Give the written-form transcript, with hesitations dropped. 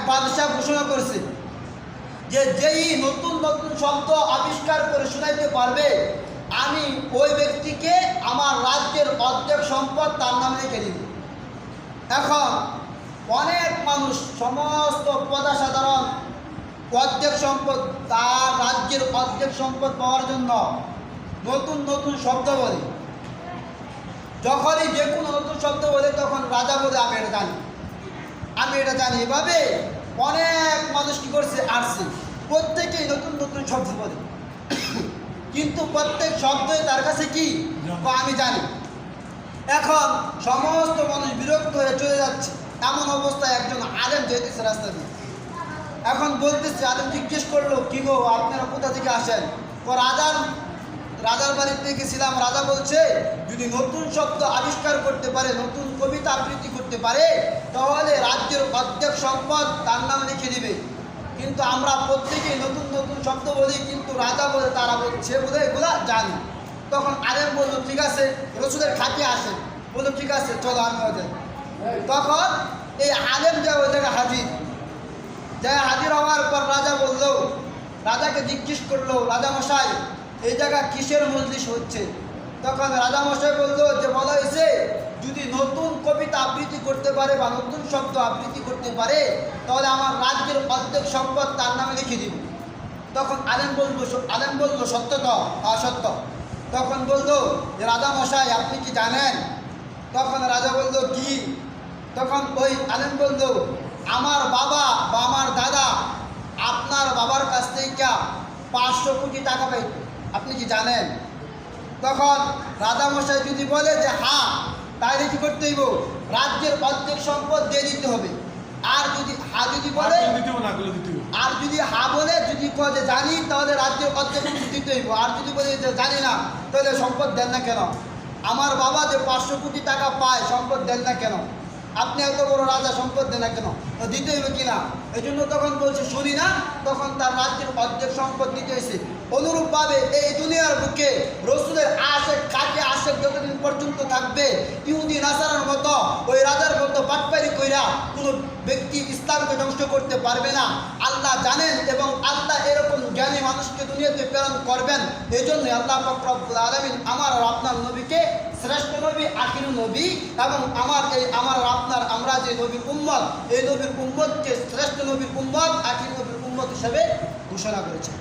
বাদশাহ ঘোষণা করেছে যে যেই নতুন নতুন শব্দ আবিষ্কার করে শোনাইতে পারবে আমি ওই ব্যক্তিকে আমার রাজ্যের অর্ধেক সম্পদ তার নামে লিখে দিব। এখন অনেক মানুষ সমস্ত প্রজাসাধারণ অর্ধেক সম্পদ তার রাজ্যের অর্ধেক সম্পদ পাওয়ার জন্য নতুন নতুন শব্দ বলে। যখনই যে কোনো নতুন শব্দ বলে তখন রাজা বলে আমি এটা জানি। এভাবে অনেক মানুষ কী করছে আসছে, প্রত্যেকেই নতুন নতুন শব্দ বলে, কিন্তু প্রত্যেক শব্দই তার কাছে কি আমি জানি। এখন সমস্ত মানুষ বিরক্ত হয়ে চলে যাচ্ছে। এমন অবস্থায় একজন আলেম যেতেছে রাস্তা দিয়ে। এখন বলতেছে, আলেম জিজ্ঞেস করলো, কি গো আপনারা কোথা থেকে আসেন? রাজার বাড়িতে গেছিলাম। রাজা বলছে যদি নতুন শব্দ আবিষ্কার করতে পারে, নতুন কবিতা আবৃত্তি করতে পারে, তাহলে রাজ্যের অর্ধেক সম্পদ তার নাম লিখে দিবে। কিন্তু আমরা প্রত্যেকেই নতুন নতুন শব্দ বলি, কিন্তু রাজা বলে তারা বলছে বলে এগুলা জানি। তখন আলেম বললো ঠিক আছে, রসুলের খাঁটি আসে। বললো ঠিক আছে চলো আমি ওদের। তখন এই আলেম যা ওই জায়গায় হাজির হওয়ার পর রাজা বললো, রাজাকে জিজ্ঞেস করলো, রাজামশাই এই জায়গা কিসের মজলিস হচ্ছে? তখন রাজামশাই বললো যে বলা হয়েছে যদি নতুন কবিতা আবৃত্তি করতে পারে বা নতুন শব্দ আবৃত্তি করতে পারে তাহলে আমার রাজ্যের অর্ধেক সম্পদ তার নামে লিখে দিব। তখন আলেম বললো সত্য তো? অসত্য। তখন বললো যে রাজামশাই আপনি কি জানেন? তখন রাজা বললো কি? তখন ওই আলেম বললো আমার বাবা বা আমার দাদা আপনার বাবার কাছ থেকে 500 কোটি টাকা পাইত, আপনি কি জানেন? তখন রাজামশাই যদি বলে যে হ্যাঁ, তাহলে কি করতে হইব? রাজ্যের অর্ধেক সম্পদ দিয়ে দিতে হবে। আর যদি বলে আর যদি বলে যদি যে জানি তাহলে রাজ্যের অর্ধেক দিতে হইব। আর যদি বলে যে জানি না তাহলে সম্পদ দেন না কেন? আমার বাবা যে 500 কোটি টাকা পায় সম্পদ দেন না কেন? আপনি এত বড় রাজা সম্পদ দেন না কেন? দিতে হইবে কিনা? এই জন্য তখন বলছে শুনি না, তখন তার রাজ্যের অর্ধেক সম্পদ দিতে হয়েছে। অনুরূপভাবে এই দুনিয়ার বুকে রসুলের আশেক কাকে আশেক যতদিন পর্যন্ত থাকবে, ইহুদি নাসারার মতো ওই রাজার মতো বাটপারি কইরা কোনো ব্যক্তি ইসলামকে ধ্বংস করতে পারবে না। আল্লাহ জানেন এবং আল্লাহ এরকম জ্ঞানী মানুষকে দুনিয়াতে প্রেরণ করবেন। এই জন্যই আল্লাহ পাক রব্বুল আলামিন আমার আর আপনার নবীকে শ্রেষ্ঠ নবী, আখির নবী এবং আমরা যে নবীর উম্মত, এই নবীর উম্মতকে শ্রেষ্ঠ নবীর উম্মত, আখির নবীর উম্মত হিসেবে ঘোষণা করেছেন।